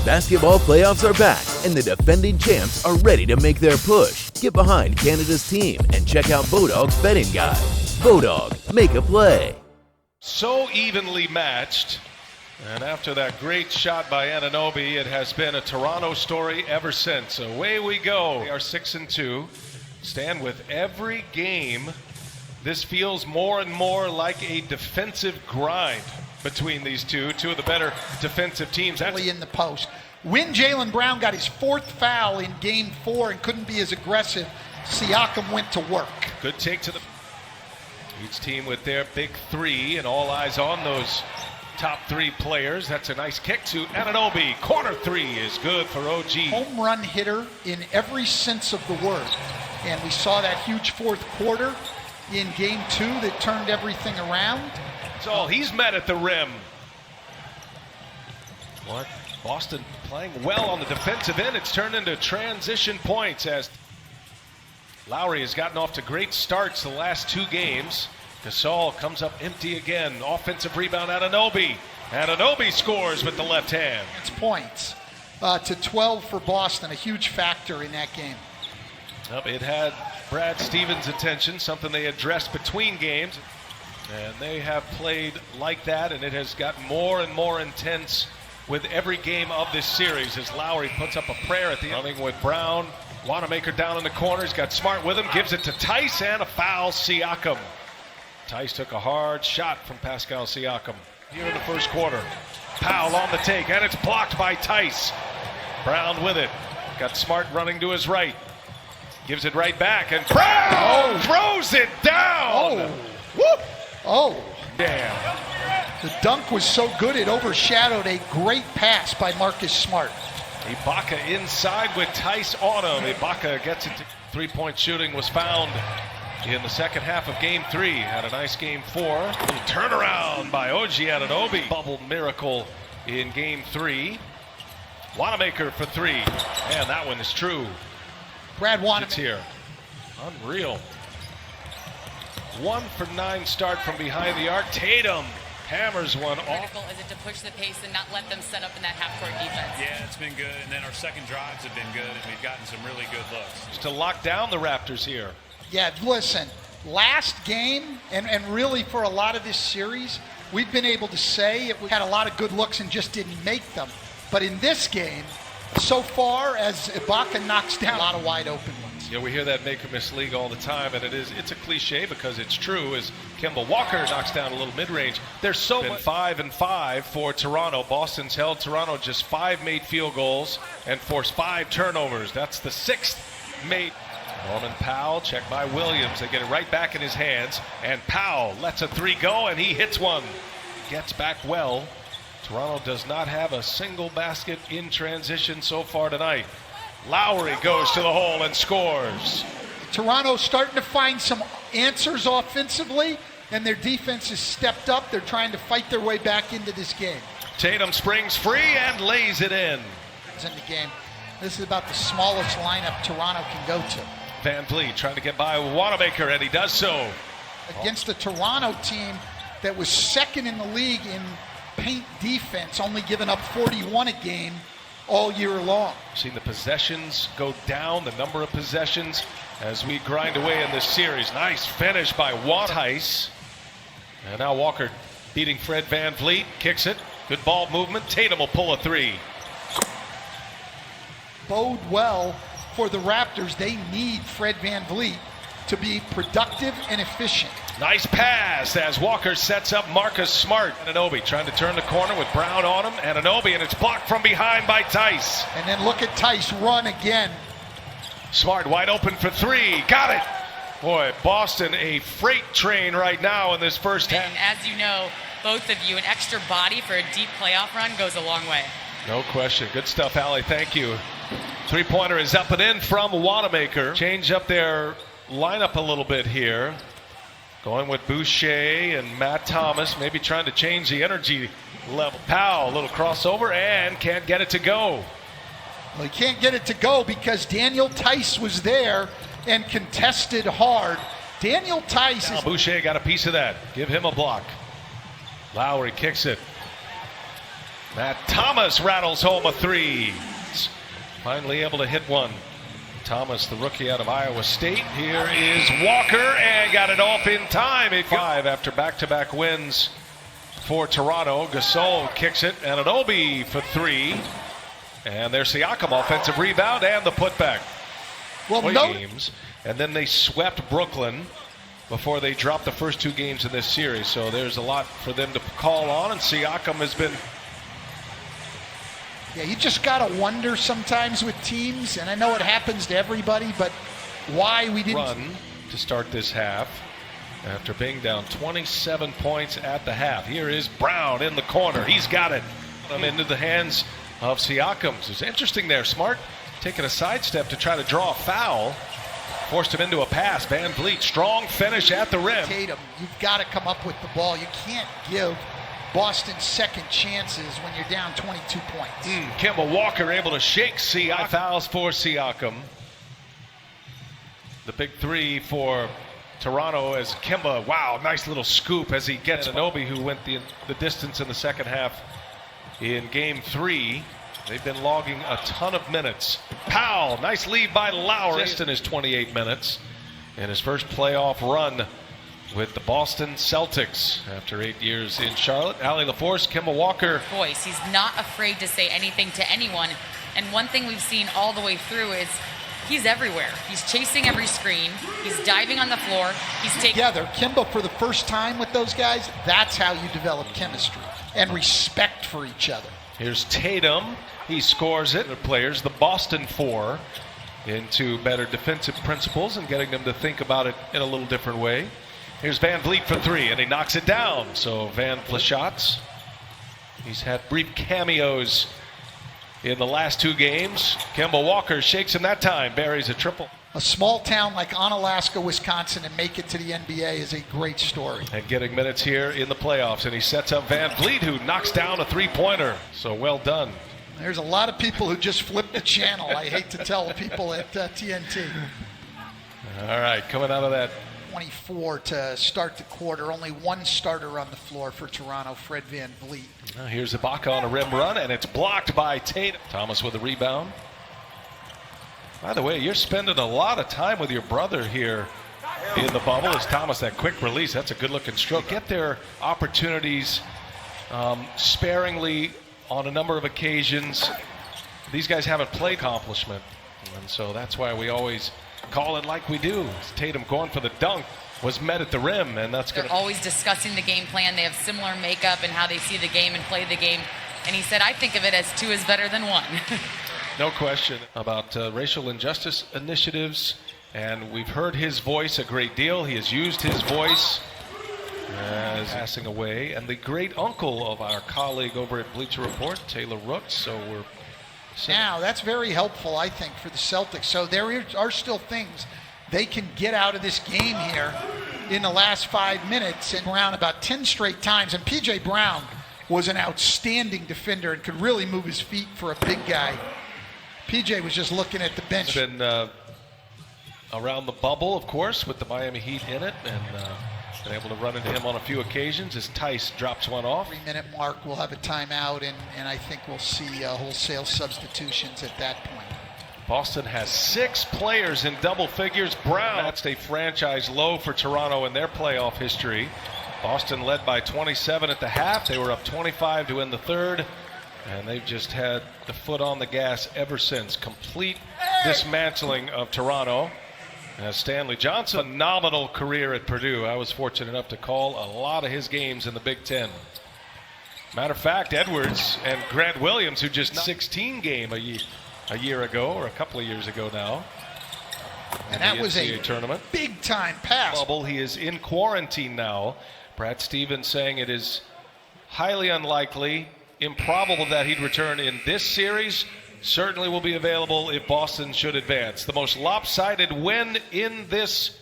Basketball playoffs are back, and the defending champs are ready to make their push. Get behind Canada's team and check out Bodog's betting guide. Bodog, make a play. So evenly matched, and after that great shot by Anunoby, it has been a Toronto story ever since. Away we go. We are 6-2. Stand with every game. This feels more and more like a defensive grind between these two of the better defensive teams. That's in the post. When Jaylen Brown got his fourth foul in game 4 and couldn't be as aggressive, Siakam went to work. Good take to the each team with their big three, and all eyes on those top 3 players. That's a nice kick to Anunoby. Corner 3 is good for OG. Home run hitter in every sense of the word. And we saw that huge fourth quarter in game 2 that turned everything around. That's all he's met at the rim. What? Boston playing well on the defensive end. It's turned into transition points as Lowry has gotten off to great starts the last 2 games. Gasol comes up empty again. Offensive rebound, Anunoby. Anunoby scores with the left hand. It's points to 12 for Boston, a huge factor in that game. It had Brad Stevens' attention, something they addressed between games. And they have played like that, and it has gotten more and more intense with every game of this series as Lowry puts up a prayer at the end. Running with Brown. Wanamaker down in the corner. He's got Smart with him. Gives it to Tice, and a foul, Siakam. Tice took a hard shot from Pascal Siakam here in the first quarter. Powell on the take, and it's blocked by Tice. Brown with it. Got Smart running to his right. Gives it right back, and Brown throws it down. Whoop. Oh. Damn. The dunk was so good it overshadowed a great pass by Marcus Smart. Ibaka inside with Tice on him. Ibaka gets it to 3-point shooting was found in the second half of game 3. Had a nice game 4. Little turnaround by OG Anunoby. Bubble miracle in game 3. Wanamaker for 3. Man, that one is true. Brad Wanamaker. It's here. Unreal. 1 for 9 start from behind the arc. Tatum hammers one off. Critical is it to push the pace and not let them set up in that half-court defense? Yeah, it's been good, and then our second drives have been good, and we've gotten some really good looks. Just to lock down the Raptors here. Yeah, listen, last game, and really for a lot of this series, we've been able to say we had a lot of good looks and just didn't make them. But in this game, so far as Ibaka knocks down a lot of wide open ones. Yeah, we hear that make or miss league all the time, and it's a cliche because it's true. As Kemba Walker knocks down a little mid-range, there's so much. 5-5 for Toronto. Boston's held Toronto just 5 made field goals and forced 5 turnovers. That's the 6th made. Norman Powell, checked by Williams. They get it right back in his hands, and Powell lets a 3 go, and he hits one. Gets back well. Toronto does not have a single basket in transition so far tonight. Lowry goes to the hole and scores. Toronto's starting to find some answers offensively, and their defense has stepped up. They're trying to fight their way back into this game. Tatum springs free and lays it in. In the game. This is about the smallest lineup Toronto can go to. Van Vliet trying to get by Wanamaker, and he does so. Against a Toronto team that was second in the league in paint defense, only giving up 41 a game all year long. Seen the possessions go down, the number of possessions as we grind away in this series. Nice finish by Tice. And now Walker beating Fred Van Vliet, kicks it. Good ball movement. Tatum will pull a 3. Bode well for the Raptors. They need Fred Van Vliet to be productive and efficient. Nice pass as Walker sets up Marcus Smart. Anunoby trying to turn the corner with Brown on him. Anunoby, and it's blocked from behind by Tice. And then look at Tice run again. Smart wide open for 3. Got it. Boy, Boston a freight train right now in this first half. And as you know, both of you, an extra body for a deep playoff run goes a long way. No question. Good stuff, Allie. Thank you. 3-pointer is up and in from Wanamaker. Change up their lineup a little bit here. Going with Boucher and Matt Thomas, maybe trying to change the energy level. Powell, a little crossover, and can't get it to go. Well, he can't get it to go because Daniel Tice was there and contested hard. Daniel Tice now Boucher got a piece of that. Give him a block. Lowry kicks it. Matt Thomas rattles home a three. Finally able to hit one. Thomas, the rookie out of Iowa State. Here is Walker, and got it off in time. 5 after back-to-back wins for Toronto. Gasol kicks it, and Anunoby for 3. And there's Siakam, offensive rebound, and the putback. Well, Games. And then they swept Brooklyn before they dropped the first 2 games in this series. So there's a lot for them to call on, and Siakam has been... Yeah, you just got to wonder sometimes with teams, and I know it happens to everybody, but why we didn't... Run to start this half after being down 27 points at the half. Here is Brown in the corner. He's got it. Into the hands of Siakam. It's interesting there. Smart taking a sidestep to try to draw a foul. Forced him into a pass. Van Vliet, strong finish at the rim. Tatum, you've got to come up with the ball. You can't give Boston second chances when you're down 22 points. Kemba Walker able to shake Siakam. Fouls for Siakam. The big 3 for Toronto as Kemba, wow, nice little scoop as he gets Anunoby, who went the distance in the second half in game 3. They've been logging a ton of minutes. Powell, nice lead by Lowry. In his 28 minutes in his first playoff run with the Boston Celtics after 8 years in Charlotte. Allie LaForce, Kemba Walker. Voice. He's not afraid to say anything to anyone. And one thing we've seen all the way through is he's everywhere. He's chasing every screen. He's diving on the floor. He's taking... Together, Kemba for the first time with those guys, that's how you develop chemistry and respect for each other. Here's Tatum. He scores it. The players, the Boston 4, into better defensive principles and getting them to think about it in a little different way. Here's Van Vliet for 3, and he knocks it down. So Van Vliet shots. He's had brief cameos in the last 2 games. Kemba Walker shakes him that time, buries a triple. A small town like Onalaska, Wisconsin, and make it to the NBA is a great story. And getting minutes here in the playoffs, and he sets up Van Vliet, who knocks down a 3-pointer. So well done. There's a lot of people who just flip the channel. I hate to tell the people at TNT. All right, coming out of that. 24 to start the quarter. Only one starter on the floor for Toronto, Fred Van Vliet. Here's Ibaka on a rim run, and it's blocked by Tatum. Thomas with a rebound. By the way, you're spending a lot of time with your brother here in the bubble. As Thomas, that quick release, that's a good-looking stroke. Get their opportunities sparingly on a number of occasions. These guys haven't played accomplishment, and so that's why we always call it like we do. Tatum going for the dunk was met at the rim, and that's They're always discussing the game plan. They have similar makeup and how they see the game and play the game. And he said, I think of it as 2 is better than 1. No question about racial injustice initiatives, and we've heard his voice a great deal. He has used his voice as passing away, and the great uncle of our colleague over at Bleacher Report, Taylor Rooks. So we're now that's very helpful, I think, for the Celtics. So there are still things they can get out of this game here in the last 5 minutes, and around about 10 straight times. And P.J. Brown was an outstanding defender and could really move his feet for a big guy. P.J. was just looking at the bench. Been around the bubble, of course, with the Miami Heat in it, and been able to run into him on a few occasions as Tice drops one off. 3-minute mark, we'll have a timeout, and I think we'll see wholesale substitutions at that point. Boston has 6 players in double figures. Brown, that's a franchise low for Toronto in their playoff history. Boston led by 27 at the half. They were up 25 to end the third, and they've just had the foot on the gas ever since. Complete dismantling of Toronto. Stanley Johnson, phenomenal career at Purdue. I was fortunate enough to call a lot of his games in the Big Ten. Matter of fact, Edwards and Grant Williams, who just 16 game a year ago, or a couple of years ago now. And that was a tournament. Big time pass. Bubble. He is in quarantine now. Brad Stevens saying it is highly unlikely, improbable that he'd return in this series. Certainly will be available if Boston should advance. The most lopsided win in this